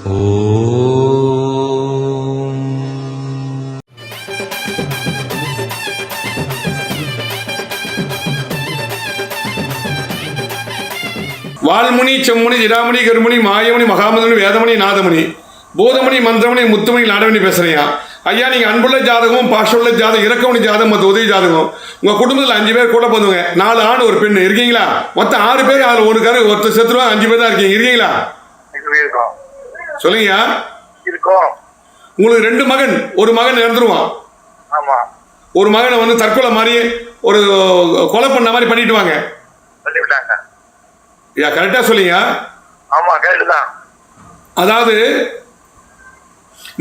வால்முனி செம்முனி ஜிடாமணி கருமணி மாயமணி மகாமதமணி வேதமணி நாதமணி பூதமணி மந்திரமணி முத்துமணி நாடமணி பேசுறீங்க ஐயா. நீங்க அன்புள்ள ஜாதகம் பாஷுள்ள ஜாதகம் இறக்கமணி ஜாதகம் மற்ற உதவி ஜாதகம் உங்க குடும்பத்தில் 5 பேர் கூட போதுங்க. 4 ஆண் ஒரு பெண் இருக்கீங்களா? மொத்தம் 6 பேர். அதில் ஒரு கரு ஒருத்தர் செத்துருவா. 5 பேர் தான் இருக்கீங்களா? சொல்லுங்க. உங்களுக்கு 2 மகன், ஒரு மகன் இறந்துருவான். ஒரு மகனை வந்து தற்கொலை மாதிரி ஒரு கொலை பண்ண மாதிரி பண்ணிட்டு வாங்க. கரெக்டா சொல்லிங்க. அதாவது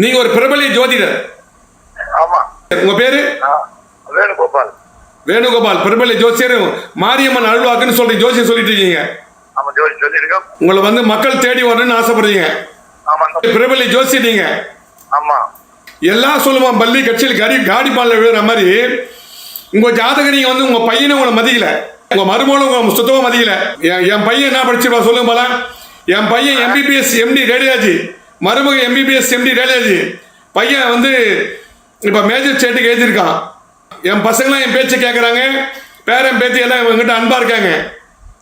நீங்க ஒரு பிரபலிய ஜோதிடர். உங்க பேரு வேணுகோபால். வேணுகோபால் பிரபலிய ஜோசியர். மாரியம்மன் அருள்வாக்குன்னு சொல்றீங்க, ஜோசியர் சொல்லிட்டு இருக்கீங்க. உங்களை வந்து மக்கள் தேடி வரணும்னு ஆசைப்படுறீங்க. பிரபலிய ஜோசியர் நீங்க. எல்லாம் சொல்லுவான் பள்ளி கட்சியில் காடி பாலில் விழுற மாதிரி உங்க ஜாதகம். நீங்க வந்து உங்க பையனை உங்களை மதிக்கல, உங்க மருமகளும் உங்க சுத்தமா மதிக்கல. என் பையன் என்ன படிச்சிருப்பா சொல்லுங்க போல. என் பையன் MBBS MD ரேடியாலஜி, மருமக MBBS MD ரேடியாலஜி. பையன் வந்து இப்ப மேஜர் ஸ்டேட்டுக்கு எழுதியிருக்கான். என் பசங்களாம் என் பேச்சை கேட்கறாங்க. பேரன் பேத்தி எல்லாம் என்கிட்ட அன்பா இருக்காங்க.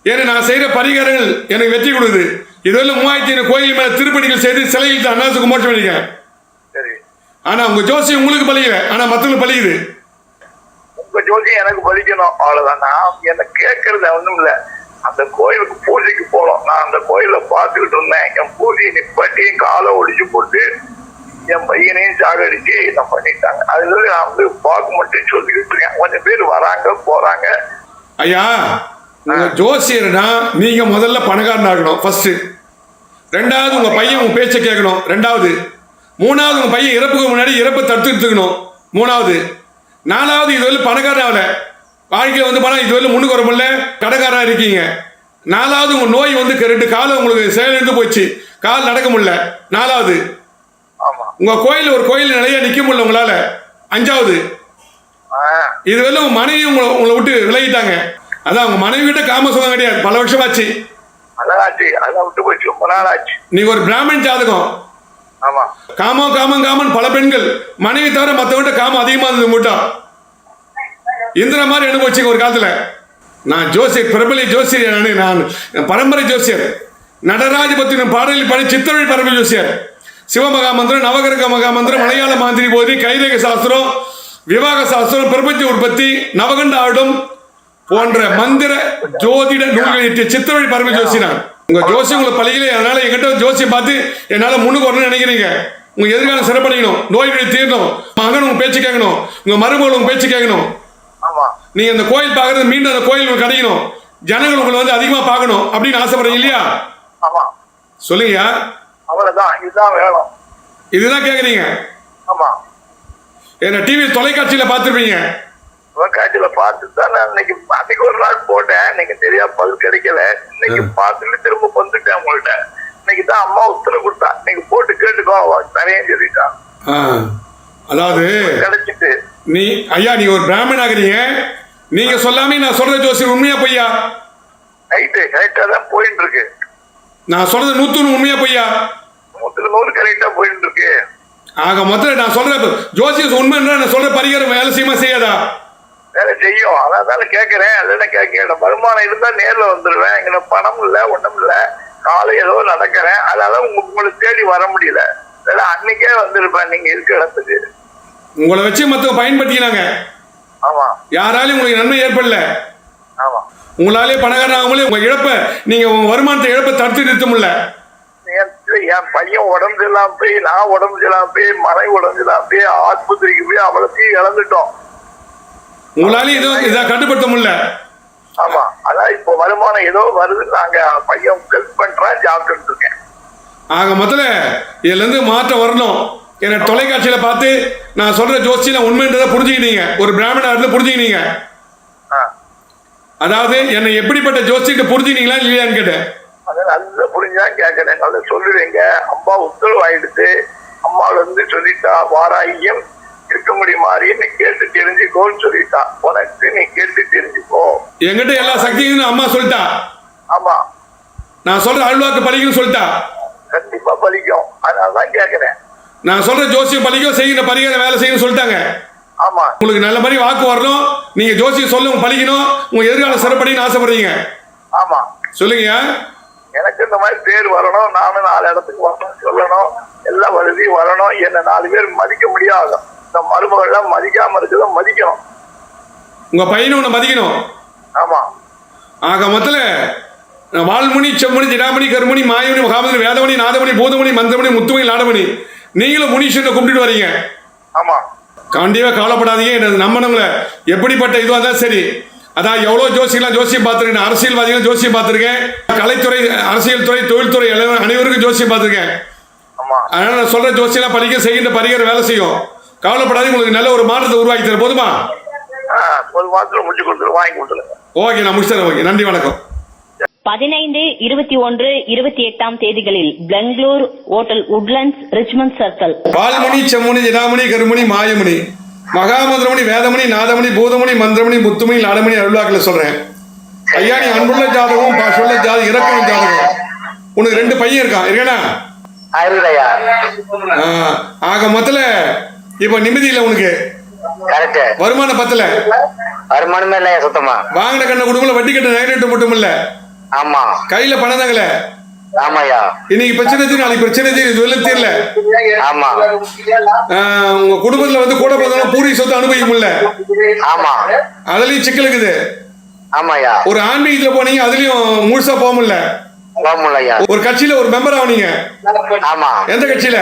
ஏன்னா நான் செய்யற பரிகாரங்கள் எனக்கு வெற்றி கொடுக்குது. இதுவரை 3000 கோயில் மேல திருப்பணிகள் செய்து சிலையில் அண்ணாசுக்கு மோட்சம் பண்ணிருக்கேன். ஆனா உங்க ஜோசி உங்களுக்கு பலிக்கல, ஆனா மத்தவங்களுக்கு பலிக்குது. உங்க ஜோசி எனக்கு பலிக்கணும், அவ்வளவுதான். நான் என்ன கேட்கறது ஒண்ணும் இல்ல. அந்த கோயிலுக்கு பூஜைக்கு போனோம். நான் அந்த கோயில பாத்துக்கிட்டு இருந்தேன். என் பூஜையை நிப்பாட்டி காலை ஒடிச்சு போட்டு என் பையனையும் சாகடிச்சு என்ன பண்ணிட்டாங்க. அதுல நான் வந்து பார்க்க மட்டும் சொல்லிக்கிட்டு இருக்கேன். கொஞ்சம் பேர் வராங்க போறாங்க. ஐயா, ஜோசியர்னா நீங்க முதல்ல பணக்காரன் ஆகணும் ஃபர்ஸ்ட். 2வது உங்க பையன் உங்க பேச்சை கேட்கணும். 2வது 3வது உங்க பையன் இறப்புக்கு முன்னாடி இறப்பை தடுத்துக்கணும். 3வது 4வது இதுவரை பணக்காரன் ஆகல, வாழ்க்கையில் வந்து பணம் இதுவரை முன்னுக்கு வர முடியல, கடைக்காரா இருக்கீங்க. 4வது உங்க நோய் வந்து 2 காலம் உங்களுக்கு செயலிழந்து போச்சு, கால் நடக்க முடியல. 4வது உங்க கோயில் ஒரு கோயில் நிறைய நிக்க முடியல உங்களால. 5வது இதுவரை உங்க மனைவி உங்களை விட்டு விலகிட்டாங்க. அதான் உங்க மனைவி கிட்ட காம சுகம் கிடையாது, பல வருஷம் ஆச்சு. நீங்க ஒரு பிராமணன் ஜாதகம். காமம் காமம் காமன் பல பெண்கள் மனைவி தவிர மற்றவங்கிட்ட காமம் அதிகமா இருந்தது மூட்டா. இந்திர மாதிரி அனுபவிச்சுங்க ஒரு காலத்துல. நான் ஜோசியர், பிரபலிய ஜோசியர். நான் பரம்பரை ஜோசியர். நடராஜ பத்தின பாடலில் படி சித்தவழி பரம்பரை ஜோசியர். சிவமகாமந்திரம், நவகிரக மகாமந்திரம், மலையாள மாந்திரி போதி, கைரேக சாஸ்திரம், விவாக சாஸ்திரம், பிரபஞ்ச உற்பத்தி, நவகண்ட ஆடும் போன்ற மந்திர ஜோதிட நூல்களை சித்தவழி பரம்பரை ஜோசி. நான் உங்க ஜோசி உங்களுக்கு பழகல, அதனால என்கிட்ட ஜோசியை பார்த்து என்னால முன்னுக்கு வரணும்னு நினைக்கிறீங்க. உங்க எதிர்காலம் சிறப்படையணும், நோய்களை தீரணும், மகன் உங்க பேச்சு கேட்கணும், உங்க மருமகள் உங்க பேச்சு கேட்கணும். நீங்க அந்த கோயில் பாக்குறது மீண்டும் அந்த கோயில் கிடைக்கணும், ஜனங்கள் உங்களை வந்து அதிகமா பார்க்கணும் அப்படின்னு ஆசைப்படுறீங்க இல்லையா? சொல்லுங்க. இதுதான் கேக்குறீங்க. என்ன டிவி தொலைக்காட்சியில பார்த்திருப்பீங்க. தொலைக்காட்சியில பார்த்துதான் அன்னைக்கு ஒரு நாள் போட்டேன். இன்னைக்கு சரியா பதில் கிடைக்கல. இன்னைக்கு பார்த்துட்டு திரும்ப வந்துட்டேன் உங்கள்கிட்ட. இன்னைக்கு தான் அம்மா உத்தரவு கொடுத்தா, இன்னைக்கு போட்டு கேட்டுக்கோ நிறைய சொல்லிட்டான். அதாவது கிடைச்சிட்டு நீ ஐயா நீங்க ஒரு பிராமணன் ஆகுறீங்க. நீங்க சொல்லாம நான் சொல்ற ஜோசியர் உண்மையா பொய்யா? கரெக்டா தான் போயிட்டு இருக்கு. நான் சொல்றது 100 உண்மையா பொய்யா? 100 கரெக்டா போயிட்டு இருக்கு. ஆக மொத்தம் நான் சொல்ற ஜோசியர் உண்மைன்னா நான் சொல்ற பரிகாரம் வேலை செய்யுமா செய்யாதா? வேலை செய்யும். அதான் கேட்கிறேன். அதெல்லாம் கேட்க வருமானம் இருந்தா நேர்ல வந்துடுவேன். எங்க பணம் இல்ல, ஒண்ணும் இல்ல. காலை ஏதோ நடக்கிறேன், அதனால உங்களுக்கு தேடி வர முடியல. அன்னைக்கே வந்திருப்பேன் நீங்க இருக்க இடத்துக்கு. உங்களை வச்சு மத்தவங்க பயன்படுத்திக்கிறாங்க. யாராலையும் உங்களுக்கு நன்மை ஏற்படல. உங்களாலே பணக்காரன் ஆகும்போது உங்க இழப்ப நீங்க உங்க வருமானத்தை இழப்ப தடுத்து நிறுத்த முடியல. என் பையன் உடம்பு இல்லாம போய், நான் உடம்பு இல்லாம போய், மனைவி உடம்பு இல்லாம போய், ஆஸ்பத்திரிக்கு போய் அவ்வளோத்தையும் இழந்துட்டோம். உங்களாலே இதை கட்டுப்படுத்த முடியல. அதான் இப்போ வருமானம் ஏதோ வருது. நாங்க பையன் ஹெல்ப் பண்றேன், ஜாப் இருக்கேன். ஆக முதல்ல இதுல இருந்து மாற்றம் வரணும். என்ன தொலைக்காட்சியில பார்த்து நான் சொல்ற ஜோசியில உண்மைன்றதை புரிஞ்சுக்கிட்டீங்க. ஒரு பிராமணர் புரிஞ்சுக்கிட்டீங்க. அதாவது என்னை எப்படிப்பட்ட ஜோசியிட்ட புரிஞ்சுக்கிட்டீங்களா இல்லையான்னு கேட்டேன். நல்லா புரிஞ்சா கேட்கிறேன். நல்லா சொல்லுவீங்க. அம்மா உத்தரவு ஆயிடுச்சு. அம்மா வந்து சொல்லிட்டா வாராயம் இருக்க முடியுமாறின்னு கேட்டு தெரிஞ்சுக்கோன்னு சொல்லிட்டா. உனக்கு நீ கேட்டு தெரிஞ்சுக்கோ. என்கிட்ட எல்லா சக்தியும் அம்மா சொல்லிட்டா. ஆமா, நான் சொல்ற அருள்வாக்கு பலிக்குன்னு சொல்லிட்டா. கண்டிப்பா பலிக்கும். அதான் கேட்கிறேன். நான் சொல்ற ஜோசியம் பழிக்கும், செய்கிற பரிகாரம் வேலை செய்யணும் சொல்லிட்டாங்க. ஆமா. உங்களுக்கு நல்ல மாதிரி வாக்கு வரணும், நீங்க ஜோசியம் சொல்லுங்க பழிக்கணும், உங்க எதிர்காலம் சிறப்படின்னு ஆசைப்படுறீங்க. ஆமா. சொல்லுங்க. எனக்கு இந்த மாதிரி பேர் வரணும், நானும் 4 இடத்துக்கு வரணும், சொல்லணும், எல்லா வசதியும் வரணும். என்ன 4 பேர் மதிக்க முடியாது. இந்த மருமகள் மதிக்காம இருக்கிறத மதிக்கணும். உங்க பையனை உன்னை மதிக்கணும். ஆமா. ஆக மொத்தல வால்முனி, செம்மணி, ஜடாமணி, கருமணி, மாயமணி, மகாமணி, வேதமணி, நாதமணி, பூதமணி, மந்தமணி, முத்துமணி, லாடமணி, நீங்களும் முனீஸ்வரனை கும்பிட்டு வரீங்க. ஆமா. கண்டிப்பா கவலைப்படாதீங்க. எனது நம்பனவங்களை எப்படிப்பட்ட இதுவாக தான் சரி. அதான் எவ்வளோ ஜோசியம் பார்த்துருக்கேன். அரசியல்வாதிகள் ஜோசியம் பார்த்துருக்கேன், கலைத்துறை, அரசியல் துறை, தொழில்துறை அனைவருக்கும் ஜோசியம் பார்த்துருக்கேன். அதனால நான் சொல்ற ஜோசியெல்லாம் படிக்க செய்கின்ற பரிகாரம் வேலை செய்யும். கவலைப்படாதீங்க. உங்களுக்கு நல்ல ஒரு மாற்றத்தை உருவாக்கி தர போதுமா? ஒரு மாதத்துல முடிச்சு கொடுத்துரு, வாங்கி கொடுத்துருங்க. ஓகே, நான் முடிச்சுறேன். ஓகே, நன்றி, வணக்கம். 15, 21, 28 தேதிகளில் Bangalore hotel Woodlands Richmond circle. Valmuni, Semmani, Jadamani, Karumani, Mayamani, Mahamanthiramani, Vedhamani, Nathamani, Boothamani, மந்திரமணி, முத்துமணி, லாடமணி அருள்வாக்கில் சொல்றேன். ஐயா, நீ அன்புள்ள ஜாதகம், பாசுள்ள ஜாதகம், இறக்கம் ஜாதகம். உனக்கு 2 பையன் இருக்கான், இருக்கா? ஆக மொத்தல இப்ப நிம்மதி இல்ல உனக்கு. வருமானம் பத்தல, வருமானமே இல்ல சுத்தமா. வாங்கின கண்ண குடும்பல வட்டி கட்ட நகைட்டு மட்டும் இல்ல. ஆமா. கையில பணம் தாங்கல. ஆமாயா. இன்னைக்கு பிரச்சனை தீரும், நாளைக்கு பிரச்சனை தீரும், வெள்ளம் தீரல. ஆமா. உங்க குடும்பத்துல வந்து கூட பிறந்தவங்க பூரி சொத்து அனுபவிக்க முடியல. ஆமா. அதுலயும் சிக்கல் இருக்குது. ஆமாயா. ஒரு ஆன்மீகத்துல போனீங்க, அதுலயும் முழுசா போக முடியல. ஒரு கட்சியில ஒரு மெம்பர் ஆனீங்க. ஆமா. எந்த கட்சியில?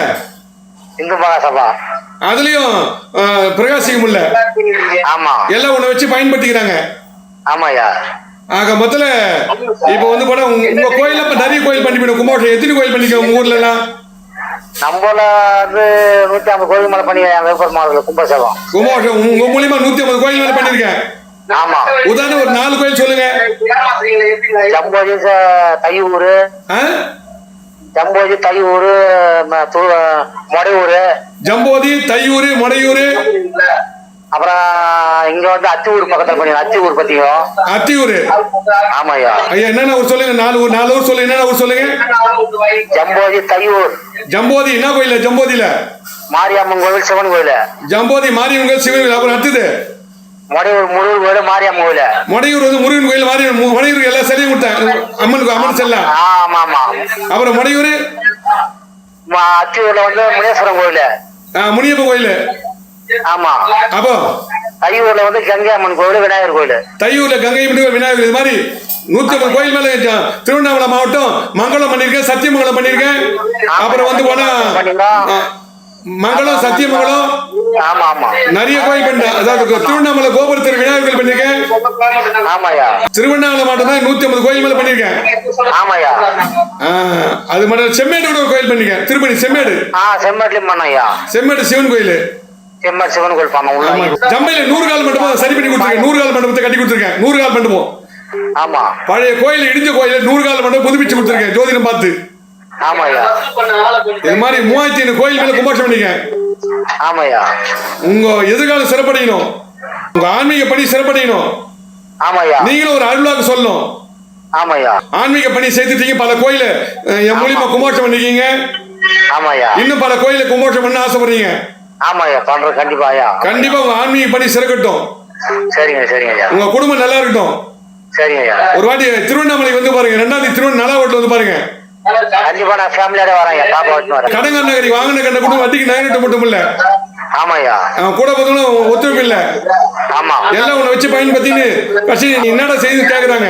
இந்து மகாசபா. அதுலயும் பிரகாசிக்க முடியல. ஆமா. எல்லாம் உன்னை வச்சு பயன்படுத்திக்கிறாங்க. ஆமாயா. ஆக மொத்தல இப்ப வந்து போனா உங்க கோயில நிறைய கோயில் பண்ணி போயிடும். கும்பாபிஷேகம் எத்தனை கோயில் பண்ணிக்க உங்க ஊர்ல எல்லாம்? நம்மள வந்து 150 கோயில் மேல பண்ணிருக்கேன். விழுப்புரம் மாவட்டத்தில் கும்பாபிஷேகம். கும்பாபிஷேகம் உங்க மூலியமா 150 கோயில் மேல பண்ணிருக்கேன். ஆமா. உதாரணம் ஒரு 4 கோயில் சொல்லுங்க. ஜம்போதி, தையூர், ஜம்போதி, தையூர், மொடையூர். ஜம்போதி, தையூர், மொடையூர். அப்புறம் இங்க வந்து அத்தியூர் பக்கத்துல பண்ணி அத்தியூர் பத்தியும். அத்தியூர். ஆமாயா. ஐயா, என்னென்ன ஊர் சொல்லுங்க? 4 ஊர் சொல்லுங்க. என்னென்ன ஊர் சொல்லுங்க? ஜம்போதி, தையூர். ஜம்போதி என்ன கோயில்? ஜம்போதியில மாரியம்மன் கோவில், சிவன் கோயில். ஜம்போதி மாரியம்மன் கோயில், சிவன் கோயில். அப்புறம் அடுத்தது மொடையூர் முருகன் கோயில், மாரியம்மன் கோயில். மொடையூர் வந்து முருகன் கோயில், மொடையூருக்கு எல்லாம் சரியும் கொடுத்தேன். அம்மன் செல்லாம். ஆமா ஆமா. அப்புறம் மொடையூர், அத்தியூர்ல வந்து முனேஸ்வரன் கோயில், முனியப்பன் கோயில். ஆமா. அப்போ தையூர்ல வந்து கங்கை அம்மன் கோயில், விநாயகர் கோயில். தையூர்ல கங்கை விநாயகர். இது மாதிரி 150 கோயில் மேல திருவண்ணாமலை மாவட்டம் மங்களம் பண்ணிருக்கேன், சத்தியமங்கலம் பண்ணிருக்கேன். அப்புறம் வந்து போனா மங்களம், சத்தியமங்கலம். ஆமா ஆமா. நிறைய கோயில் பண்ணிட்டேன். அதாவது திருவண்ணாமலை கோபுரத்தில் விநாயகர் பண்ணிருக்கேன். ஆமாயா. திருவண்ணாமலை மாவட்டம் 150 கோயில் மேல பண்ணிருக்கேன். ஆமாயா. அது மட்டும் செம்மேடு கூட ஒரு கோயில் பண்ணிருக்கேன். திருப்பதி செம்மேடு. செம்மேட்லயும் பண்ணையா. செம்மேடு சிவன் கோயில். செம்மேடு சிவன் கோயில் பண்ண. ஜம்பையில 100 கால் மண்டபம் சரி பண்ணி கொடுத்துருக்கேன். 100 கால் மண்டபத்தை கட்டி கொடுத்துருக்கேன். 100 கால் மண்டபம். ஆமா. பழைய கோயில், இடிஞ்ச கோயில் 100 கால் மண்டபம் புதுப்பிச்சு கொடுத்துருக்கேன் ஜோதிடம் பார்த்து. ஆமாயா. இது மாதிரி 3500 கோயில் மேல கும்பாபிஷேகம் பண்ணிருக்கேன். ஆமாயா. உங்க எதிர்காலம் சிறப்படையணும், உங்க ஆன்மீக பணி சிறப்படையணும். ஆமாயா. நீங்களும் ஒரு அருள்வாக்கு சொல்லணும். ஆமாயா. ஆன்மீக பணி செய்துட்டீங்க, பல கோயில என் மூலியமா கும்பாபிஷேகம் பண்ணிருக்கீங்க. ஆமாயா. இன்னும் பல கோயில கும்பாபிஷேகம் பண்ண ஆசைப்படுறீங்க. ஆமாயா. பண்றேன் கண்டிப்பாயா. கண்டிப்பா உங்க ஆன்மீக பணி சிறக்கட்டும். சரிங்க சரிங்க. உங்க குடும்பம் நல்லா இருக்கட்டும். சரிங்க. ஒரு வாட்டி திருவண்ணாமலைக்கு வந்து பாருங்க. 2ஆம் தேதி நலாவோட்டில் வந்து பாருங்க. கண்டிப்பா நான் ஃபேமிலியோட வரேன். கடங்கர் நகரி வாங்கின கண்ட கூட வட்டிக்கு நகரிட்டு மட்டும் இல்ல. ஆமாயா. கூட பார்த்தோம்னா ஒத்துழைப்பு இல்ல. ஆமா. எல்லாம் உன்னை வச்சு பயன்படுத்தின்னு கட்சி என்னடா செய்து கேக்குறாங்க.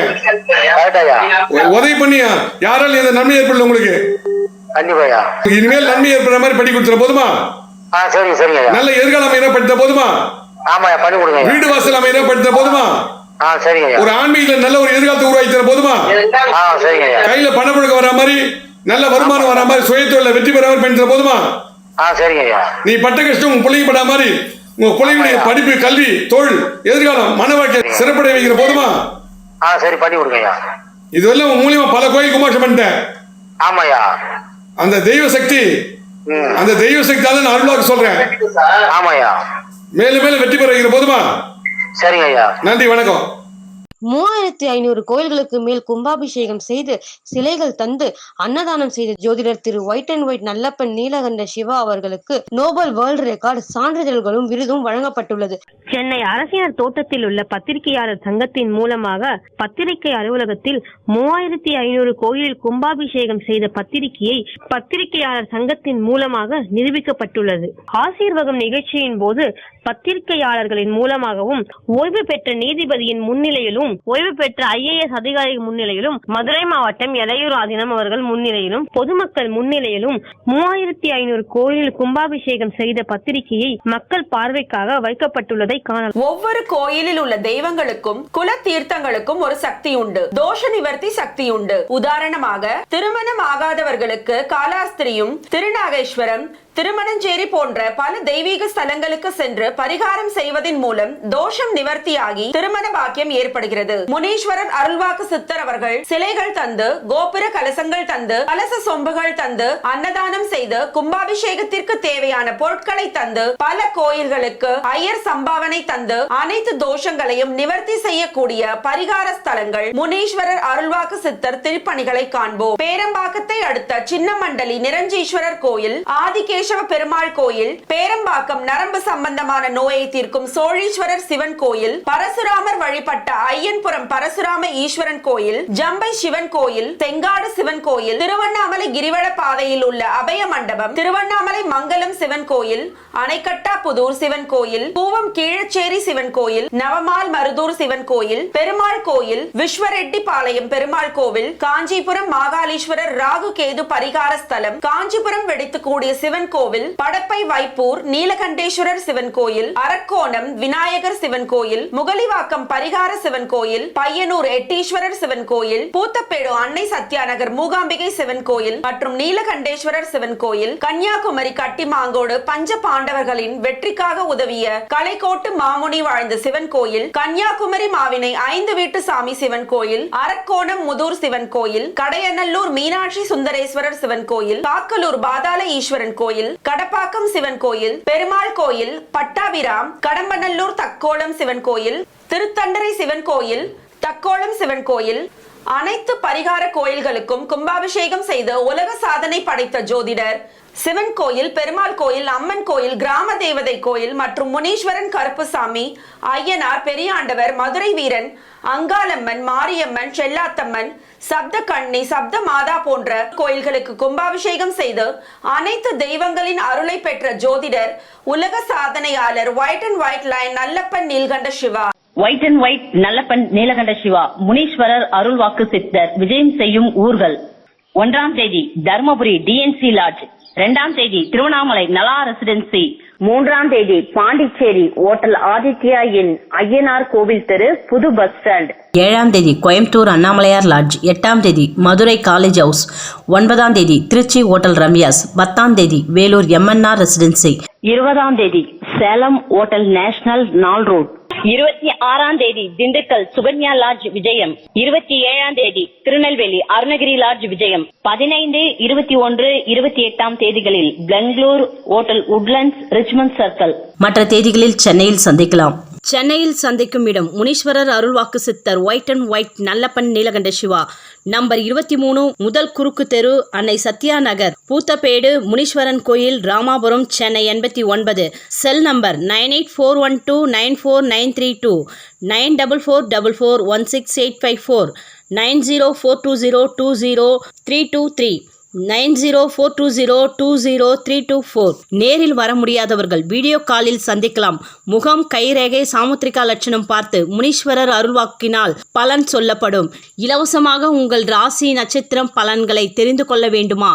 உதவி பண்ணி யாராலும் எந்த நன்மை ஏற்படல உங்களுக்கு. கண்டிப்பாயா. இனிமேல் நன்மை ஏற்படுற மாதிரி பண்ணி கொடுத்துற போதுமா? சரிங்க சரிங்க. நல்ல எதிர்காலம் அமையப்படுத்த போதுமா? ஆமாயா, பண்ணி கொடுங்க. வீடு வாசல் அமையப்படுத்த போதுமா? சரிங்க. ஒரு ஆன்மீகத்துல நல்ல ஒரு எதிர்காலத்தை உருவாக்கி தர போதுமா? சரிங்க. கையில பணப்புழக்கம் வர மாதிரி, நல்ல வருமானம் வர மாதிரி, சுயத்தொழில வெற்றி பெற மாதிரி பண்ணி தர போதுமா? சரிங்க. நீ பட்ட கஷ்டம் உங்க பிள்ளைங்க பட மாதிரி, உங்க பிள்ளைங்களுடைய படிப்பு, கல்வி, தொழில், எதிர்காலம், மன வாழ்க்கை சிறப்படை வைக்கிற போதுமா? சரி, பண்ணி கொடுங்க. இதுவெல்லாம் உங்க மூலியமா பல கோயில் கும்பாபிஷேகம் பண்ணிட்டேன். ஆமாயா. அந்த தெய்வ சக்தி, அந்த தெய்வ சக்தியால நான் அருள்வாக்கு சொல்றேன். ஆமாயா. மேலும் மேலும் வெற்றி பெற வைக்கிற போதுமா? சரிங்க ஐயா. நன்றி, வணக்கம். 3500 கோயில்களுக்கு மேல் கும்பாபிஷேகம் செய்து சிலைகள் தந்து அன்னதானம் செய்த ஜோதிடர் Thiru white and white Nallappan Neelakanda Siva அவர்களுக்கு நோபல் வேர்ல்ட் ரெக்கார்டு சான்றிதழ்களும் விருதும் வழங்கப்பட்டுள்ளது. சென்னை அரசினர் தோட்டத்தில் உள்ள பத்திரிகையாளர் சங்கத்தின் மூலமாக பத்திரிகை அலுவலகத்தில் 3500 கோயில் கும்பாபிஷேகம் செய்த பத்திரிகையை பத்திரிகையாளர் சங்கத்தின் மூலமாக நிரூபிக்கப்பட்டுள்ளது. ஆசீர்வாதம் நிகழ்ச்சியின் போது பத்திரிகையாளர்களின் மூலமாகவும் ஓய்வு பெற்ற நீதிபதியின் முன்னிலையிலும் ஓய்வு பெற்ற IAS அதிகாரி முன்னிலையிலும் மதுரை மாவட்டம் எலையூர் ஆதீனம் அவர்கள் முன்னிலையிலும் பொதுமக்கள் முன்னிலையிலும் 3500 கோயில் கும்பாபிஷேகம் செய்த பத்திரிகையை மக்கள் பார்வைக்காக வைக்கப்பட்டுள்ளதை காணலாம். ஒவ்வொரு கோயிலில் உள்ள தெய்வங்களுக்கும் குல தீர்த்தங்களுக்கும் ஒரு சக்தி உண்டு, தோஷ நிவர்த்தி சக்தி உண்டு. உதாரணமாக திருமணம் ஆகாதவர்களுக்கு காலாஸ்திரியும் திருநாகேஸ்வரம் திருமணஞ்சேரி போன்ற பல தெய்வீக ஸ்தலங்களுக்கு சென்று பரிகாரம் செய்வதன் மூலம் தோஷம் நிவர்த்தியாகி திருமண பாக்கியம் ஏற்படுகிறது. முனீஸ்வரர் அருள்வாக்கு சித்தர் அவர்கள் சிலைகள் தந்து கோபுர கலசங்கள் தந்து கலச சொம்புகள் தந்து அன்னதானம் செய்து கும்பாபிஷேகத்திற்கு தேவையான பொருட்களை தந்து பல கோயில்களுக்கு ஐயர் சம்பாவனை தந்து அனைத்து தோஷங்களையும் நிவர்த்தி செய்யக்கூடிய பரிகார ஸ்தலங்கள் முனீஸ்வரர் அருள்வாக்கு சித்தர் திருப்பணிகளை காண்போம். பேரம்பாக்கத்தை அடுத்த சின்னமண்டலி நிரஞ்சீஸ்வரர் கோயில், ஆதிகேஸ்வர பெருமாள் கோயில், பேரம்பாக்கம் நரம்பு சம்பந்தமான நோயை தீர்க்கும் சோழீஸ்வரர் சிவன் கோயில், பரசுராமர் வழிபட்ட ஐயன்புரம் பரசுராம ஈஸ்வரன் கோயில், ஜம்பை சிவன் கோயில், செங்காடு சிவன் கோயில், திருவண்ணாமலை கிரிவல பாதையில் உள்ள அபய மண்டபம், திருவண்ணாமலை மங்கலம் சிவன் கோயில், அணைக்கட்டாபுதூர் சிவன் கோயில், பூவம் கீழச்சேரி சிவன் கோயில், நவமால் மருதூர் சிவன் கோயில், பெருமாள் கோயில், விஸ்வரெட்டி பாளையம் பெருமாள் கோவில், காஞ்சிபுரம் மாகாளீஸ்வரர் ராகு கேது பரிகார ஸ்தலம், காஞ்சிபுரம் வெடித்துக்கூடிய சிவன் கோவில், படப்பை வைப்பூர் நீலகண்டேஸ்வரர் சிவன் கோயில், அரக்கோணம் விநாயகர் சிவன் கோயில், முகலிவாக்கம் பரிகார சிவன் கோயில், பையனூர் எட்டீஸ்வரர் சிவன் கோயில், பூத்தப்பேடு அன்னை சத்யாநகர் மூகாம்பிகை சிவன் கோயில் மற்றும் நீலகண்டேஸ்வரர் சிவன் கோயில், கன்னியாகுமரி கட்டிமாங்கோடு பஞ்ச பாண்டவர்களின் வெற்றிக்காக உதவிய கலைக்கோட்டு மாமுனி வாழ்ந்த சிவன் கோயில், கன்னியாகுமரி மாவினை 5 வீட்டு சாமி சிவன் கோயில், அரக்கோணம் முதூர் சிவன் கோயில், கடையநல்லூர் மீனாட்சி சுந்தரேஸ்வரர் சிவன் கோயில், காக்கலூர் பாதாள ஈஸ்வரன் கோயில், கடப்பாக்கம் சிவன் கோயில், பெருமாள் கோயில், பட்டாபிராம், கடம்பநல்லூர் தக்கோலம் சிவன் கோயில், திருத்தண்டரை சிவன் கோயில், தக்கோலம் சிவன் கோயில், அனைத்து பரிகார கோயில்களுக்கும் கும்பாபிஷேகம் செய்து உலக சாதனை படைத்த ஜோதிடர் சிவன் கோயில், பெருமாள் கோயில், அம்மன் கோயில், கிராம தேவதை கோயில் மற்றும் முனீஸ்வரன் கருப்புசாமி, ஐயனார், பெரியாண்டவர், மதுரை வீரன், அங்காளம்மன், மாரியம்மன், செல்லாத்தம்மன், சப்த கண்ணி, சப்த மாதா போன்ற கோயில்களுக்கு கும்பாபிஷேகம் செய்து அனைத்து தெய்வங்களின் அருளை பெற்ற ஜோதிடர் உலக சாதனையாளர் white and white line Nallappan Neelakanda Siva. White and white Nallappan Neelakanda Siva Muneeswarar அருள்வாக்கு சித்தர் விஜயம் செய்யும் ஊர்கள். 1ஆம் தேதி தர்மபுரி DNC லாட்ஜ், 2ஆம் தேதி திருவண்ணாமலை நலா ரெசிடென்சி, 3ஆம் தேதி பாண்டிச்சேரி ஓட்டல் ஆதித்யா இன் ஐயனார் கோவில் தெரு புது பஸ் ஸ்டாண்ட், 7ஆம் தேதி கோயம்புத்தூர் அண்ணாமலையார் லாட்ஜ், 8ஆம் தேதி மதுரை காலேஜ் ஹவுஸ், 9ஆம் தேதி திருச்சி ஓட்டல் ரம்யாஸ், 10ஆம் தேதி வேலூர் MNR ரெசிடென்சி, 20ஆம் தேதி சேலம் ஓட்டல் நேஷனல் நாள் ரோட், 26ஆம் தேதி திண்டுக்கல் சுகன்யா லாட்ஜ் விஜயம், 27ஆம் தேதி திருநெல்வேலி அருணகிரி லாட்ஜ் விஜயம், 15, 21, 28ஆம் தேதிகளில் Bangalore hotel Woodlands Richmond circle. மற்ற தேதிகளில் சென்னையில் சந்திக்கலாம். சென்னையில் சந்திக்கும் இடம் முனீஸ்வரர் அருள்வாக்கு சித்தர் white and white Nallappan Neelakanda Siva, number 23, முதல் குறுக்கு தெரு, அன்னை சத்யா நகர், பூத்தப்பேடு, முனீஸ்வரன் கோயில், ராமாபுரம், சென்னை 89. Cell number 9841294932, 9444416854, 9042020323, 9042020324. நேரில் வர முடியாதவர்கள் வீடியோ காலில் சந்திக்கலாம். முகம், கைரேகை, சாமுத்திரிகா லட்சணம் பார்த்து முனீஸ்வரர் அருள்வாக்கினால் பலன் சொல்லப்படும். இலவசமாக உங்கள் ராசி நட்சத்திரம் பலன்களை தெரிந்து கொள்ள வேண்டுமா?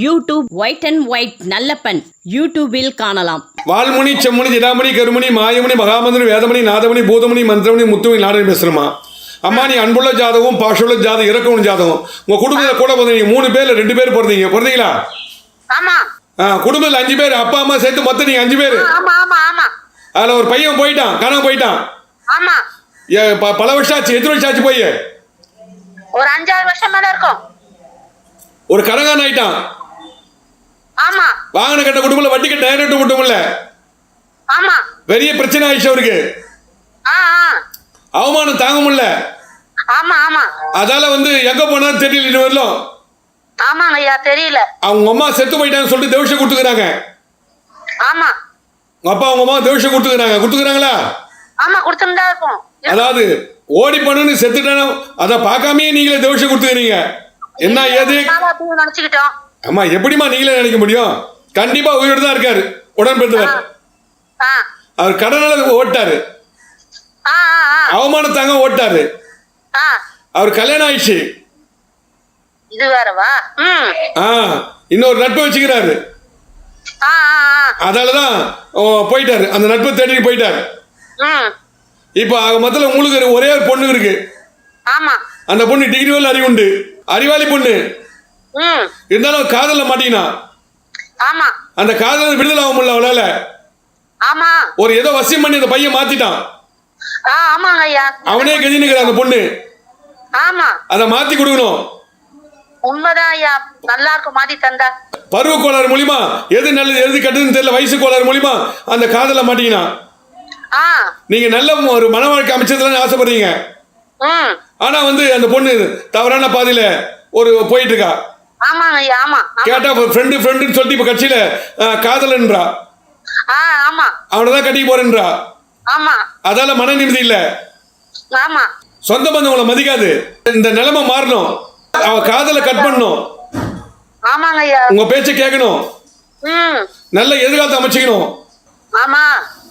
YouTube white and white Nallappan யூடியூபில் காணலாம். வால்முனி, செம்முனி, ஜடாமணி, கருமணி, மாயமணி, மகாமந்திரி, வேதமணி, நாதமணி, பூதமணி, மந்திரமணி, முத்துமணி, நாடகம் பேசுறமா? அம்மா, நீ அன்புள்ள ஜாதகம், பாஷுள்ள ஜாதகம், இறக்கணும் ஜாதகம். உங்க குடும்பத்துல கூட பிறந்தீங்க 3 பேர்ல 2 பேர் பிறந்தீங்களா? ஆமா. குடும்பத்துல 5 பேர், அப்பா அம்மா சேர்த்து மொத்தம் நீங்க 5 பேர். ஆமா ஆமா ஆமா. அதுல ஒரு பையன் போயிட்டான், காணாம போயிட்டான். ஆமா. பல வருஷம் ஆச்சு. எத்தனை வருஷம் ஆச்சு போய்? ஒரு 5-6 வருஷம் மேல இருக்கும். ஒரு கடங்கான் ஆயிட்டான். ஆமா. வாகன கட்ட குடும்பல வட்டி கட்ட நேரட்டு குடும்பல. ஆமா. பெரிய பிரச்சனை ஆயிடுச்சு அவருக்கு. அவமானம் தாங்க முடியல. ஆமா ஆமா அதால வந்து எங்க போனாலும் தெரியல இன்னும் வரலும். ஆமாங்க ஐயா தெரியல. அவங்க அம்மா செத்து போயிட்டாங்கன்னு சொல்லிட்டு தேவஷம் கொடுத்துக்கிறாங்க. ஆமா உங்க அப்பா அவங்க அம்மா தேவஷம் கொடுத்துக்கிறாங்களா? ஆமா கொடுத்துருந்தா இருக்கும். அதாவது ஓடி பண்ணுன்னு செத்துட்டானோ அதை பார்க்காமயே நீங்களே தேவஷம் கொடுத்துக்கிறீங்க. என்ன ஏது நினைச்சுக்கிட்டோம். ஆமா எப்படிமா நீங்களே நினைக்க முடியும்? கண்டிப்பா உயிரோடு தான் இருக்காரு உடன் பிறந்தவர். அவர் கடனால ஓட்டாரு, அவமானத்தாங்க ஓட்டாரு. அவர் கல்யாணம் ஆயிடுச்சு. இது வேறவா? இன்னொரு நட்பு வச்சுக்கிறாரு. அதாலதான் போயிட்டாரு, அந்த நட்பை தேடி போயிட்டாரு. இப்ப மொத்தம் உங்களுக்கு ஒரே ஒரு பொண்ணு இருக்கு. அந்த பொண்ணு டிகிரி வரல அறிவு உண்டு, அறிவாளி பொண்ணு. இருந்தாலும் காதல மாட்டீங்கன்னா அந்த காதல விடுதலை ஆக முடியல அவளால. ஒரு ஏதோ வசியம் பண்ணி அந்த பையன் மாத்திட்டான். அவனே கெஞ்சினுக்கிற அந்த பொண்ணு. அத மாத்தி கொடுக்கணும். உண்மைதான் ஐயா, நல்லா இருக்கும் மாத்தி தந்தா. பருவ கோளாறு மூலியமா எது நல்லது எது கெட்டதுன்னு தெரியல, வயசு கோளாறு மூலியமா அந்த காதல மாட்டீங்கன்னா நீங்க நல்ல ஒரு மன வாழ்க்கை அமைச்சதுல ஆசைப்படுறீங்க. ஆனா வந்து அந்த பொண்ணு தவறான பாதையில ஒரு போயிட்டு இருக்கா. கேட்டா ஃப்ரெண்டுன்னு சொல்லிட்டு இப்ப கட்சியில காதலன்றா, அவனதான் கட்டிக்க போறேன்றா. அதால மன நிம்மதி இல்ல. சொந்த பந்தவங்களை மதிக்காது. இந்த நிலைமை மாறணும். அவ காதலை கட் பண்ணணும். உங்க பேச்ச கேட்கணும். நல்ல எதிர்காலத்தை அமைச்சுக்கணும்.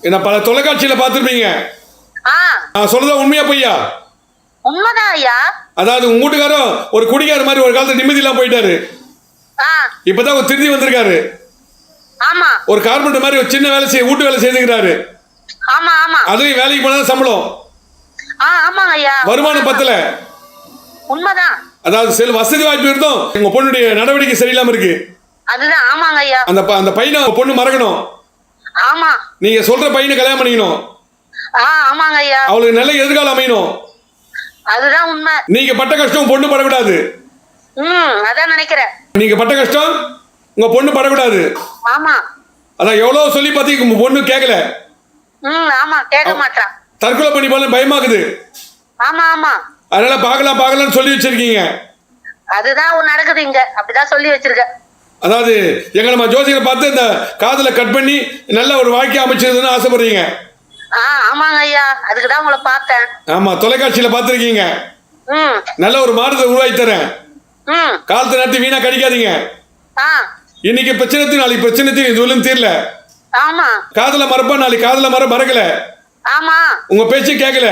என்ன பல தொலைக்காட்சியில பாத்துருப்பீங்க. நான் சொல்றதா உண்மையா பொய்யா? உண்மைதான் ஐயா. அதாவது உங்க வீட்டுக்காரரும் ஒரு குடிகார மாதிரி ஒரு காலத்துல நிம்மதி இல்லாம போயிட்டாரு. இப்பதான் ஒரு திருதி வந்திருக்காரு. ஒரு கார்பெண்டர் மாதிரி ஒரு சின்ன வேலை வீட்டு வேலை செய்துக்கிறாரு. அதுவும் வேலைக்கு போனா சம்பளம், வருமானம் பத்தல. உண்மைதான். அதாவது சில வசதி வாய்ப்பு இருந்தும் உங்க பொண்ணுடைய நடவடிக்கை சரியில்லாம இருக்கு. அதுதான். ஆமாங்க ஐயா. அந்த பையனை பொண்ணு மறக்கணும். நீங்க சொல்ற பையனை கல்யாணம் பண்ணிக்கணும். ஆமாங்க ஐயா. அவளுக்கு நல்ல எதிர்காலம் அமையணும். அதுதான் உண்மை. நீங்க பட்ட கஷ்டம் பொண்ணு படக்கூடாது. அதான் நினைக்கிறேன். நீங்க பட்ட கஷ்டம் உங்க பொண்ணு படக்கூடாது. அதான் எவ்வளவு சொல்லி பாத்தீங்க, உங்க பொண்ணு கேட்கல. கேட்க மாட்டான். தற்கொலை பண்ணி போல பயமாக்குது. அதனால பார்க்கலாம்னு சொல்லி வச்சிருக்கீங்க. அதுதான் நடக்குது இங்க. அப்படிதான் சொல்லி வச்சிருக்க. அதாவது எங்களை ஜோசியரை பார்த்து இந்த காதலை கட் பண்ணி நல்ல ஒரு வாழ்க்கை அமைச்சதுன்னு ஆசைப்படுறீங்க. ஆமாங்க ஐயா, அதுக்குதான் உங்களை பார்த்தேன். ஆமா, தொலைக்காட்சியில பார்த்திருக்கீங்க. நல்ல ஒரு மாறுதலை உருவாக்கி தரேன். காலத்தை நடத்தி வீணா கடிக்காதீங்க. இன்னைக்கு பிரச்சனை நாளைக்கு பிரச்சனை இதுவும் தீரல. காதல மறப்பா நாளைக்கு காதல மறக்கல. உங்க பேச்சு கேட்கல.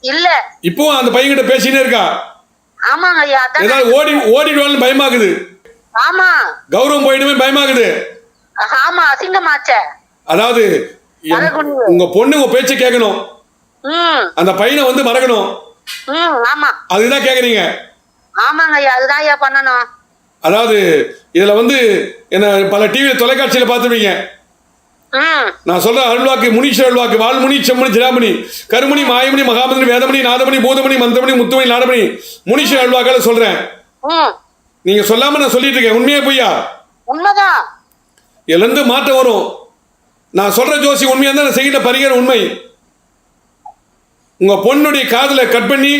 இல்ல இப்போ அந்த பையன்கிட்ட பேசினே இருக்கா. ஏதாவது ஓடிடுவான்னு பயமாகுது. கௌரவம் போயிடுமே பயமாகுது. அதாவது உங்க பொண்ணு உங்க பேச்ச கேட்கணும், அந்த பையனை வந்து மறக்கணும். அதுதான் கேக்குறீங்க. அதாவது இதுல வந்து என்ன பல டிவி தொலைக்காட்சியில பார்த்துருப்பீங்க. நான் சொல்ற அருள்வாக்கு முனீஸ்வர அருள்வாக்கு வால்முனி செம்மணி ஜிராமணி கருமணி மாயமணி மகாமணி வேதமணி நாதமணி பூதமணி மந்திரமணி முத்துமணி நாடமணி முனீஸ்வர அருள்வாக்கால சொல்றேன். நீங்க சொல்லாம நான் சொல்லிட்டு இருக்கேன். உண்மையா பொய்யா? உண்மைதான். இதுல இருந்து மாற்றம் வரும். நான் சொல்ற ஜோசி உண்மையா தான் செய்கிற பரிகாரம் உண்மை. உங்க பொண்ணுடைய காதலை கட் பண்ணி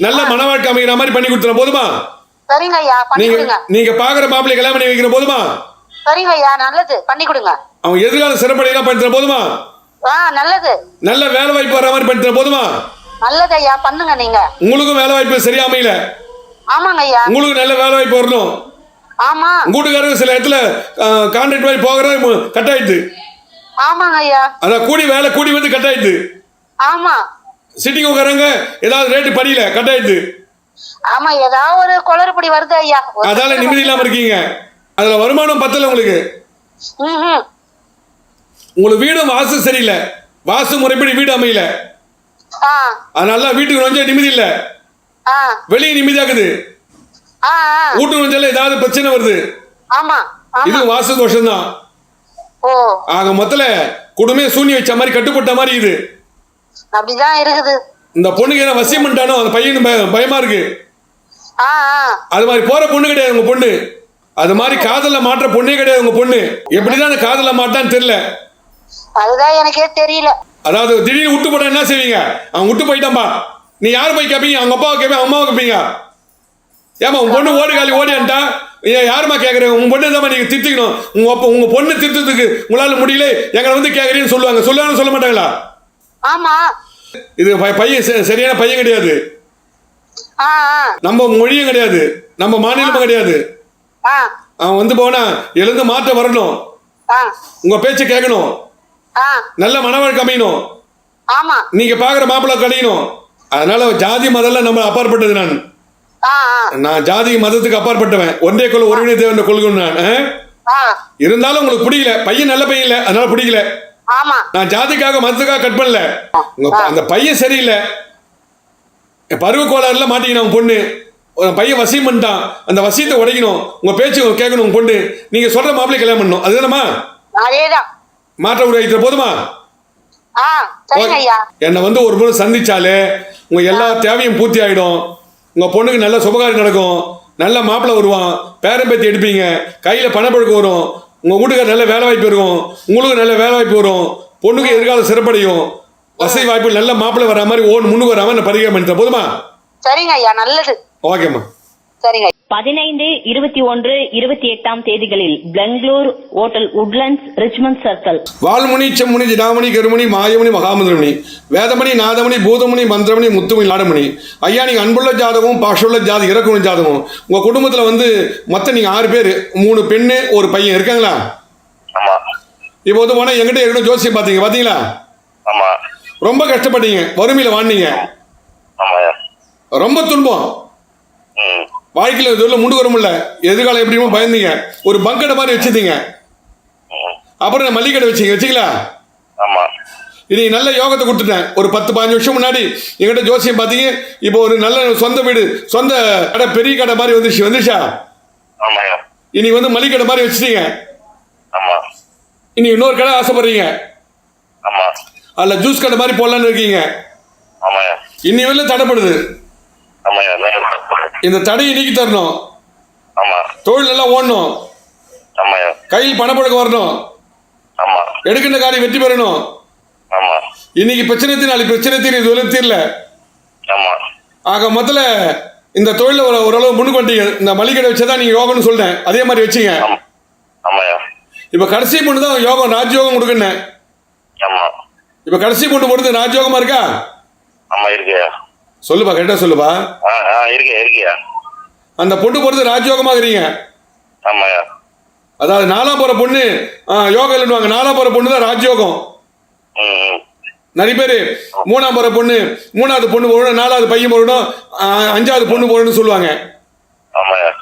நல்ல மன வாழ்க்கை அமைகிற மாதிரி பண்ணி கொடுத்துற போதுமா? சரிங்க ஐயா, பண்ணி கொடுங்க. நீங்க பாக்குற மாப்பிள்ளை கல்யாணம் பண்ணி வைக்கிற போதுமா? சரிங்க ஐயா, நல்லது, பண்ணி கொடுங்க. அவன் எதிர்கால சிறப்படையெல்லாம் பண்ணி தர போதுமா? நல்லது. நல்ல வேலை வாய்ப்பு வர மாதிரி பண்ணி தர போதுமா? நல்லது ஐயா, பண்ணுங்க நீங்க. உங்களுக்கும் வேலை வாய்ப்பு சரியா அமையல. ஆமாங்க ஐயா. உங்களுக்கு நல்ல வேலை வாய்ப்பு வரணும். கூட்டுக்காரங்க சில இடத்துல கான்ட்ராக்ட் மாதிரி போகிறது கட் ஆயிடுது. ஆமாங்க ஐயா. அதான் கூடி வந்து கட் ஆயிடுது. சிட்டிங் உட்காரங்க ஏதாவது ரேட்டு படியில கட் ஆயிடுது. ஏதாவது ஒரு குளறுபடி வருது ஐயா. அதால நிம்மதி இல்லாம இருக்கீங்க. அதுல வருமானம் பத்தல உங்களுக்கு. உங்களுக்கு வீடும் வாசு சரியில்லை, வாசு முறைப்படி வீடு அமையல. அதனால வீட்டுக்கு கொஞ்சம் நிம்மதி இல்ல, வெளியே நிம்மதியாக்குது. வீட்டுக்கு கொஞ்சம் ஏதாவது பிரச்சனை வருது. இது வாசு தோஷம் தான். ஆக மொத்தல குடும்பமே சூனி வச்ச மாதிரி கட்டுப்பட்ட மாதிரி இது. அப்படிதான் இருக்குது. இந்த பொண்ணுக்கு என்ன வசியம் பண்ணிட்டானோ அந்த பையனு பயமா இருக்கு. அது மாதிரி போற பொண்ணு கிடையாது உங்க பொண்ணு. அது மாதிரி காதல மாற்ற பொண்ணே கிடையாது உங்க பொண்ணு. எப்படிதான் அந்த காதல மாட்டான்னு தெரியல. அதுதான் எனக்கே தெரியல. அதாவது திடீர்னு விட்டு போட்டா என்ன செய்வீங்க? அவன் விட்டு போயிட்டான்பா, நீ யார் போய் கேட்பீங்க? அவங்க அப்பாவை கேட்பீங்க, அம்மாவை கேட்பீங்க. ஏமா உன் பொண்ணு ஓடி காலி ஓடியான்ட்டா யாருமா கேட்குறேன்? உங்க பொண்ணு தான் நீங்க திருத்திக்கணும். உங்க பொண்ணு திருத்தத்துக்கு உங்களால முடியல எங்களை வந்து கேட்குறீன்னு சொல்லுவாங்க. சொல்லுவாங்க சொல்ல மாட்டாங்களா? ஆமா. இது பையன் சரியான பையன் கிடையாது. நம்ம மொழியும் கிடையாது, நம்ம மாநிலமும் கிடையாது. அவன் வந்து போனா எழுந்து மாற்றம் வரணும். உங்க பேச்ச கேட்கணும். நல்ல மனவழக்கம் அமையணும். நீங்க பாக்குற மாப்பிள்ளை கிடைக்கணும். அதனால ஜாதி மதம்லாம் நம்ம அப்பாற்பட்டது. நான் ஜாதி மதத்துக்கு அப்பாற்பட்டவன். ஒன்றே கொள்ள ஒருவனே தேவன் கொள்கை. நான் இருந்தாலும் உங்களுக்கு பிடிக்கல, பையன் நல்ல பையன் இல்ல, அதனால பிடிக்கல. நான் ஜாதிக்காக மதத்துக்காக கட் பண்ணல. அந்த பையன் சரியில்லை, பருவ கோளாறுல மாட்டிக்கணும். உங்க பொண்ணு பையன் வசியம் பண்ணிட்டான், அந்த வசியத்தை உடைக்கணும். உங்க பேச்சு கேட்கணும். உங்க பொண்ணு நீங்க சொல்ற மாப்பிள்ளை கல்யாணம் பண்ணணும். அதுதானமா மாற்றம் உருவாக்கிற போதுமா? என்னை வந்து ஒரு முறை சந்திச்சாலே உங்க எல்லா தேவையும் பூர்த்தி ஆயிடும். உங்க பொண்ணுக்கு நல்ல சுபகாரியம் நடக்கும், நல்ல மாப்பிள்ளை வருவான், பேரம்பேத்தி எடுப்பீங்க, கையில பணப்பழக்கம் வரும், உங்க வீட்டுக்கு நல்ல வேலை வாய்ப்பு இருக்கும், உங்களுக்கு நல்ல வேலை வாய்ப்பு வரும், பொண்ணுக்கு எதிர்காலம் சிறப்படையும், வசதி வாய்ப்பு நல்ல மாப்பிள்ளை வர மாதிரி முன்னுக்கு வராம நான் பரிகாரம் பண்ணிட்டேன். போதுமா? சரிங்க ஐயா, நல்லது. ஓகேம்மா. சரிங்க. 15, 21, 28 தேதிகளில் Bangalore hotel Woodlands Richmond circle. Valmuni Semmuni Jidamani Karumani Mayamani Mahamanthiramani Vedhamani Nathamani Boothamani மந்திரமணி முத்துமணி நாடமணி. ஐயா, நீங்க அன்புள்ள ஜாதகம், பாஷுள்ள ஜாதகம், இறக்குண ஜாதகம். உங்க குடும்பத்துல வந்து மொத்தம் நீங்க 6 பேர், 3 பெண்ணு 1 பையன் இருக்காங்களா? இப்போ வந்து போனா எங்கிட்ட இருக்கணும் ஜோசியம் பாத்தீங்களா? ரொம்ப கஷ்டப்பட்டீங்க, வறுமையில வாழ்ந்தீங்க, ரொம்ப துன்பம், வாழ்க்கையில் இதுல முண்டு வர முடியல, எதிர்காலம் எப்படிமோ பயந்தீங்க, ஒரு பங்கடை மாதிரி வச்சிருந்தீங்க, அப்புறம் மல்லிகடை வச்சீங்களா? இன்னைக்கு நல்ல யோகத்தை கொடுத்துட்டேன். ஒரு 10-15 வருஷம் முன்னாடி எங்கிட்ட ஜோசியம் பார்த்தீங்க. இப்போ ஒரு நல்ல சொந்த வீடு, சொந்த கடை, பெரிய கடை மாதிரி வந்துருச்சா? இன்னைக்கு வந்து மல்லிகடை மாதிரி வச்சுட்டீங்க. இன்னைக்கு இன்னொரு கடை ஆசைப்படுறீங்க, அதுல ஜூஸ் கடை மாதிரி போடலான்னு இருக்கீங்க. இன்னி வரல தடைப்படுது. இந்த தடையை நீக்கி தரணும். தொழில் நல்லா ஓடணும், கையில் பணப்பழக்கம் வரணும், எடுக்கின்ற காரியம் வெற்றி பெறணும். இன்னைக்கு பிரச்சனை நாளைக்கு பிரச்சனை இது தீரல. ஆக முதல்ல இந்த தொழில ஓரளவு முன்னுக்கு வந்துட்டீங்க. இந்த மளிகை வச்சதான் நீங்க யோகம்னு சொல்றேன், அதே மாதிரி வச்சீங்க. இப்ப கடைசி பொண்ணு தான் யோகம், ராஜயோகம் கொடுக்கணும். இப்ப கடைசி பொண்ணு பொறுத்து ராஜயோகமா இருக்கா? சொல்லுப்பா, கரெக்டா சொல்லுப்பா. அந்த பொண்ணு பொறுத்து ராஜயோகமா இருக்கிறீங்க. அதாவது 4ஆம் போற பொண்ணு யோகம் இல்லைன்னு, 4ஆம் போற பொண்ணு தான் ராஜயோகம். நிறைய பேர் 3ஆம் போற பொண்ணு, 3வது பொண்ணு போடணும், 4வது பையன் போடணும், 5வது பொண்ணு போடணும்னு சொல்லுவாங்க.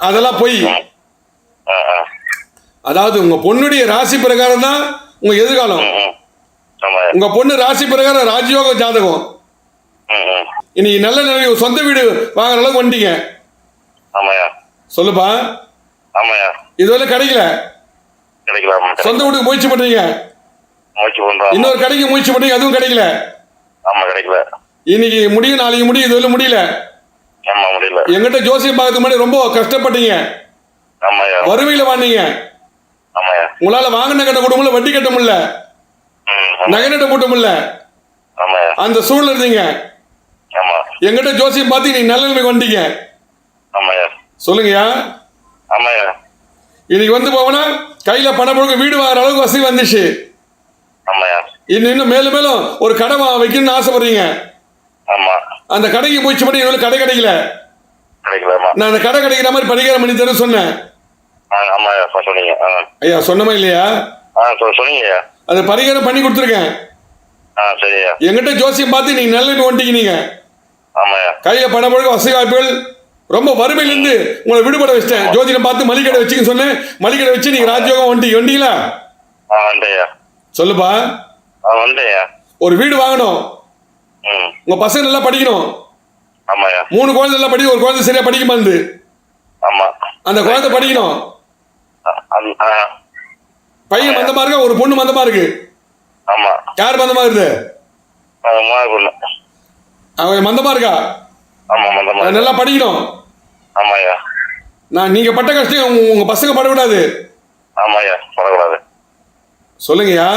அதெல்லாம் போய். அதாவது உங்க பொண்ணுடைய ராசி பிரகாரம் தான் உங்க எதிர்காலம். உங்க பொண்ணு ராசி பிரகாரம் ராஜயோக ஜாதகம். இன்னைக்கு நல்ல நிலைமை, சொந்த வீடு வாங்குற அளவுக்கு வந்துட்டீங்க. சொல்லுப்பா. இதுவரை கிடைக்கல, சொந்த வீட்டுக்கு முயற்சி பண்றீங்க, இன்னொரு கடைக்கு முயற்சி பண்றீங்க, அதுவும் கிடைக்கல. இன்னைக்கு முடியும், நாளைக்கு முடியும், இதுவரை முடியல. எங்கிட்ட ஜோசியம் பார்க்கறதுக்கு முன்னாடி ரொம்ப கஷ்டப்பட்டீங்க, வறுமையில வாங்கினீங்க. உங்களால வாங்கின கட்ட குடும்பம் வட்டி கட்ட முடியல, நகை நட்ட போட்ட முடியல, அந்த சூழ்நிலை இருந்தீங்க. எங்கிட்ட ஜோசியம் பார்த்து நீங்க நல்ல நிலைமைக்கு வந்துட்டீங்க. சொல்லுங்கய்யா. இன்னைக்கு வந்து போவனா கையில பணம் போடுங்க, வீடு வாங்குற அளவுக்கு வசதி வந்துச்சு. இன்னும் மேலும் மேலும் ஒரு கடை வைக்கணும்னு ஆசைப்படுறீங்க. அந்த கடைக்கு முயற்சி பண்ணி கடை கிடைக்கல. நான் அந்த கடை கிடைக்கிற மாதிரி பரிகாரம் பண்ணி தர சொன்னேன். ஐயா சொன்னமா இல்லையா? அது பரிகாரம் பண்ணி கொடுத்துருக்கேன். எங்கிட்ட ஜோசியம் பார்த்து நீங்க நல்ல வந்துட்டீங்க. நீங்க கையில பணம் போடுங்க, வசதி வாய்ப்புகள், ரொம்ப வறுமையிலிருந்து உங்களை விடுபட வச்சிட்டேன். ஜோதிடம் பார்த்து மளிகடை வச்சுன்னு சொன்னேன், மளிகடை வச்சு நீங்க ராஜயோகம் வந்தீங்களா? சொல்லுப்பா. ஒரு வீடு வாங்கணும், உங்க பசங்க நல்லா படிக்கணும். 3 குழந்தை நல்லா படிக்கும், ஒரு குழந்தை சரியா படிக்க மாட்டேங்குது. அந்த குழந்தை படிக்கணும். பையன் மந்தமா இருக்கா, ஒரு பொண்ணு மந்தமா இருக்கு. யார் மந்தமா இருக்கு? அவன் மந்தமா இருக்கா? நல்லா படிக்கணும். நீங்க பட்ட கஷ்டம் உங்க பசங்க படக்கூடாது. சொல்லுங்கய்யா.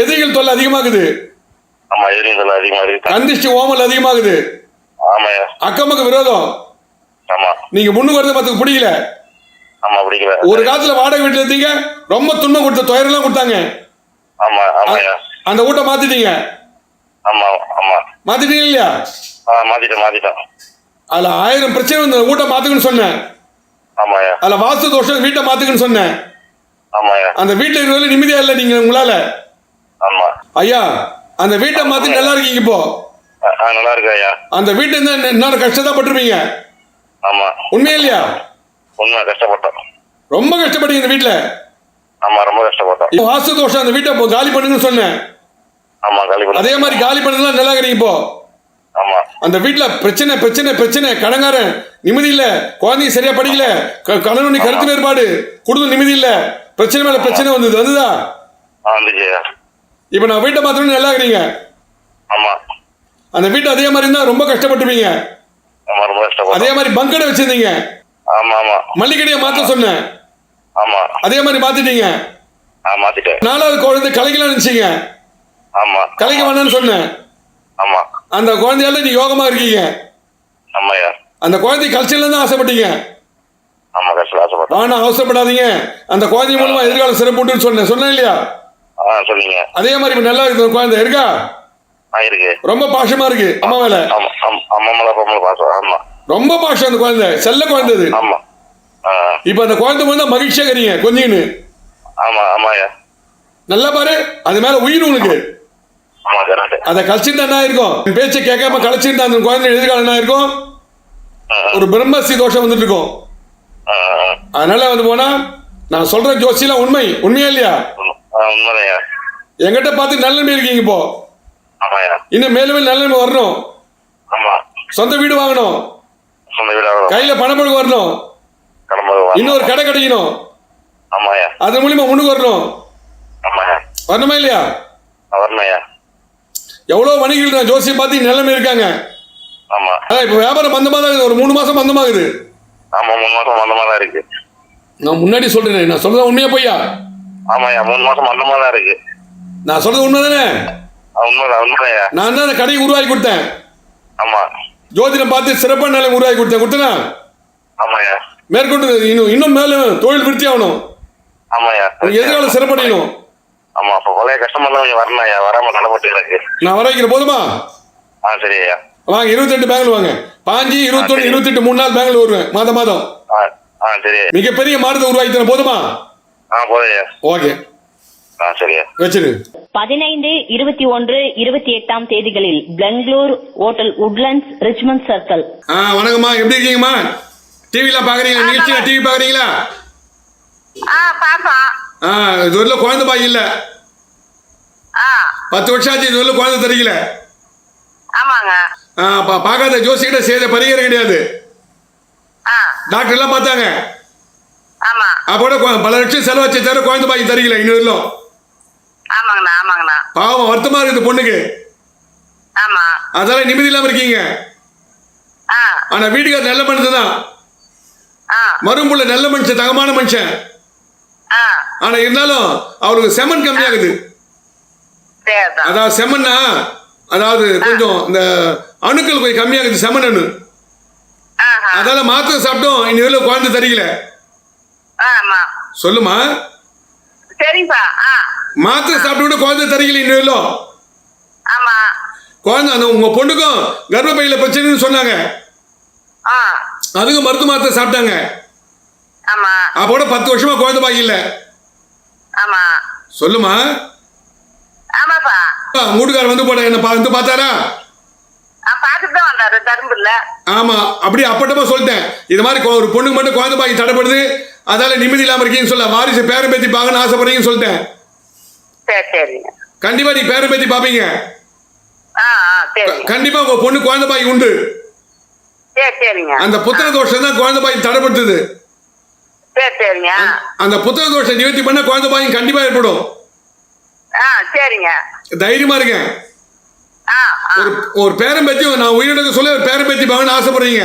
எதிரிகள் தொல்லை அதிகமாகுது. ஆமா எதிரியும் தொல்லை அதிகமா இருக்கு. கந்திஷ்டி ஓமல் அதிகமாகுது. ஆமாயா. அக்கம் பக்கம் விரோதம். ஆமா. நீங்க முன்னுக்கு வரது மத்தக்கு பிடிக்கல. ஆமா பிடிக்கல. ஒரு காலத்துல வாடகை வீட்டுல இருந்தீங்க, ரொம்ப துன்பம் கொடுத்த துயரெல்லாம் கொடுத்தாங்க. ஆமா ஆமாயா. அந்த வீட்டை மாத்திட்டீங்க. ஆமா ஆமா. மாத்திட்டீங்க இல்லையா? மாத்திட்டோம். அதுல 1000 பிரச்சனை வந்து வீட்டை மாத்துக்குன்னு சொன்னேன். ஆமாயா. அதுல வாஸ்து தோஷம் வீட்டை மாத்துக்குன்னு சொன்னேன். ஆமாயா. அந்த வீட்டுல இருக்கிற நிம்மதியா இல்ல நீங்க உங்களால. ஆமா ஐயா, அந்த வீட்டை மாத்தி நல்லா இருக்கீங்க இப்போ. நல்லா இருக்கு ஐயா. அந்த வீட்டை இருந்தா இன்னொரு கஷ்டத்தான் பட்டிருப்பீங்க. ஆமா உண்மையா இல்லையா? உண்மை, கஷ்டப்பட்டோம். ரொம்ப கஷ்டப்பட்டீங்க இந்த வீட்டுல. ஆமா ரொம்ப கஷ்டப்பட்டோம். வாஸ்து தோஷம் அந்த வீட்டை காலி பண்ணுங்கன்னு சொன்னேன். ஆமா காலி பண்ண. அதே மாதிரி காலி பண்ணதுலாம் நல்லா இருக்கிறீங்க இப்போ. ஆமா. அந்த வீட்டுல பிரச்சனை பிரச்சனை பிரச்சனை, கடங்காரன் நிம்மதி இல்ல, குழந்தைங்க சரியா படிக்கல, கணவனி கருத்து வேறுபாடு, குடும்பம் நிம்மதி இல்ல, பிரச்சனை மேல பிரச்சனை வந்துதா? வந்துச்சு. இப்ப நான் வீட்டை மாத்தணும்னு நல்லா இருக்கிறீங்க. ஆமா. அந்த வீட்டை அதே மாதிரி இருந்தா ரொம்ப கஷ்டப்பட்டுப்பீங்க. ஆமா ரொம்ப கஷ்டப்பட்டோம். அதே மாதிரி பங்கடை வச்சிருந்தீங்க. ஆமா ஆமா. மல்லிகடையை மாத்த சொன்னேன். ஆமா. அதே மாதிரி மாத்திட்டீங்க. மாத்திட்டேன். 4வது குழந்தை கலைக்கலாம் நினைச்சீங்க. ஆமா. கலைக்க வேணாம்னு சொன்னேன். ஆமா. அந்த குழந்தையால நீ யோகமா இருக்கீங்க. ஆமாயா. அந்த குழந்தை கல்ச்சர்ல தான் ஆசைப்பட்டீங்க. ஆமா கல்ச்சர் ஆசைப்பட்டோம். ஆனா அவசரப்படாதீங்க. அந்த குழந்தை மூலமா எதிர்காலம் சிறப்புன்னு சொன்னேன் இல்லையா? சொன்னீங்க. அதே மாதிரி இப்ப நல்லா இருக்கு. குழந்தை இருக்கா? இருக்கு. ரொம்ப பாசமா இருக்கு அம்மா மேல. அம்மா மேல பாசம். ஆமா ரொம்ப பாசம். அந்த குழந்தை செல்ல குழந்தை அது. ஆமா. இப்ப அந்த குழந்தை வந்து மகிழ்ச்சியா இருக்கீங்க கொஞ்சின்னு. ஆமா ஆமாயா. நல்லா பாரு, அது மேல உயிர் உனக்கு. ஆமா கரெக்ட். அத கழிச்சிருந்தா என்ன இருக்கும்? பேச்சை கேட்காம கழிச்சிருந்தா அந்த குழந்தை எதிர்காலம் என்ன இருக்கும்? ஒரு பிரம்மஸ்ரீ தோஷம் வந்துட்டு இருக்கும். அதனால வந்து போனா நான் சொல்ற ஜோசியெல்லாம் உண்மையா இல்லையா? உண்மையா. எங்கிட்ட பார்த்து நல்ல நிலைமை இருக்கீங்க இப்போ. ஆமாயா. இன்னும் மேலும் மேலும் நல்ல நிலைமை வரணும். ஆமா. சொந்த வீடு வாங்கணும். சொந்த வீடு வாங்கணும். கையில பணப்பழக்கம் வரணும். இன்னொரு கடை கிடைக்கணும். ஆமாயா. அது மூலியமா முன்னுக்கு வரணும். ஆமாயா. வரணுமா இல்லையா? வரணும்யா. எவ்வளவு வணிகர்கள் ஜோசியம் பார்த்து நிலைமை இருக்காங்க. ஆமா. அதான் இப்ப வியாபாரம் மந்தமா தான் இருக்குது. ஒரு 3 மாசம் மந்தமாகுது. ஆமா 3 மாசம் மந்தமா தான் இருக்கு. நான் முன்னாடி சொல்றேன். நான் சொல்றது உண்மையா பொய்யா? ஆமாயா 3 மாசம் மந்தமா தான் இருக்கு. நான் சொல்றது உண்மைதானே? உண்மையா. நான் தான் அந்த கடையை உருவாக்கி கொடுத்தேன். ஆமா. ஜோதிடம் பார்த்து சிறப்பான நிலைமை உருவாக்கி கொடுத்தேனா? ஆமாயா. மேற்கொண்டு இன்னும் மேலும் தொழில் விருத்தி ஆகணும். ஆமாயா. எதிர்காலம் சிறப்படையணும். ஆமா. அப்ப பழைய கஸ்டமர் தான் வரணும்யா. வராம நடப்பட்டு இருக்கு. நான் வர வைக்கிற போதுமா? சரியா. வாங்க 22 பேங்க்ல வாங்க. 5, 21, 28 3 நாள் பேங்க்ல வருவேன் மாதம். சரி. மிகப்பெரிய மாறுதல் உருவாக்கி தர போதுமா? போதையா. ஓகே. சரியா. வச்சிரு. 15, 21, 28 தேதிகளில் Bangalore hotel Woodlands Richmond circle. வணக்கம்மா, எப்படி இருக்கீங்கம்மா? டிவிலாம் பாக்குறீங்களா? நிகழ்ச்சியில டிவி பாக்குறீங்களா? இதுவரையில குழந்தை பாக்கி இல்ல. 10 வருஷம் ஆச்சு இதுவரையில குழந்தை தெரியல. பார்க்காத ஜோசிகிட்ட செய்த பரிகாரம் கிடையாது. டாக்டர் எல்லாம் பார்த்தாங்க. அப்போட பல லட்சம் செலவாச்சு தவிர குழந்தை பாக்கி தெரியல இன்னும் வரலும். பாவம் வருத்தமா இருக்குது பொண்ணுக்கு. அதெல்லாம் நிம்மதி இல்லாம இருக்கீங்க. ஆனா வீட்டுக்கு நல்ல மனுஷன் தான். மரும்புள்ள நல்ல மனுஷன், தகமான மனுஷன். ஆனா இருந்தாலும் அவருக்கு செமன் கம்மியாகுது. அதாவது செமன்னா அதாவது கொஞ்சம் இந்த அணுக்கள் கொஞ்சம் கம்மியாகுது. செமன் அணு. அதால மாத்திரை சாப்பிட்டோம் இன்னும் குழந்தை தெரியல. சொல்லுமா? மாத்திரை சாப்பிட்டு குழந்தை தெரியல இன்னும். குழந்தை அந்த உங்க பொண்ணுக்கும் கர்ப்பப்பையில பிரச்சனைன்னு சொன்னாங்க. அதுக்கும் மருத்துவ மாத்திரை சாப்பிட்டாங்க. அப்போட 10 வருஷமா குழந்தை பாக்கி இல்ல. சொல்லுமா? மூட்டுக்கார வந்து போட என்ன வந்து பார்த்தாரா? ஆமா, அப்படி அப்பட்டமா சொல்லிட்டேன். இது மாதிரி ஒரு பொண்ணுக்கு மட்டும் குழந்தை பாக்கி தடைப்படுது, அதால நிம்மதி இல்லாம இருக்கீங்கன்னு சொல்ல, வாரிசு பேரம் பேத்தி பார்க்கணும்னு ஆசைப்படுறீங்கன்னு சொல்லிட்டேன். கண்டிப்பா நீ பேரம் பேத்தி பாப்பீங்க. கண்டிப்பா உங்க பொண்ணு குழந்தை பாக்கி உண்டு. அந்த புத்திர தோஷம் தான் குழந்தை பாக்கி தடைப்படுத்துது. அந்த புத்திர தோஷம் நிவர்த்தி பண்ண குழந்தை பாக்கி கண்டிப்பா ஏற்படும். தைரியமா இருங்க. ஒரு பேரம் பேத்தி நான் உயிரிழக்க சொல்ல ஒரு பேரம் பேத்தி பாங்கன்னு ஆசைப்படுறீங்க.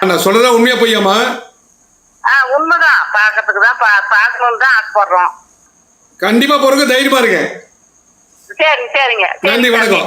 நான் சொல்றதா உண்மையா பொய்யாமா? உண்மைதான். பாக்கிறதுக்கு தான் பார்க்கணும்னு தான் ஆசைப்படுறோம். கண்டிப்பா போறதுக்கு தைரியமா இருங்க. சரிங்க சரிங்க நன்றி, வணக்கம்.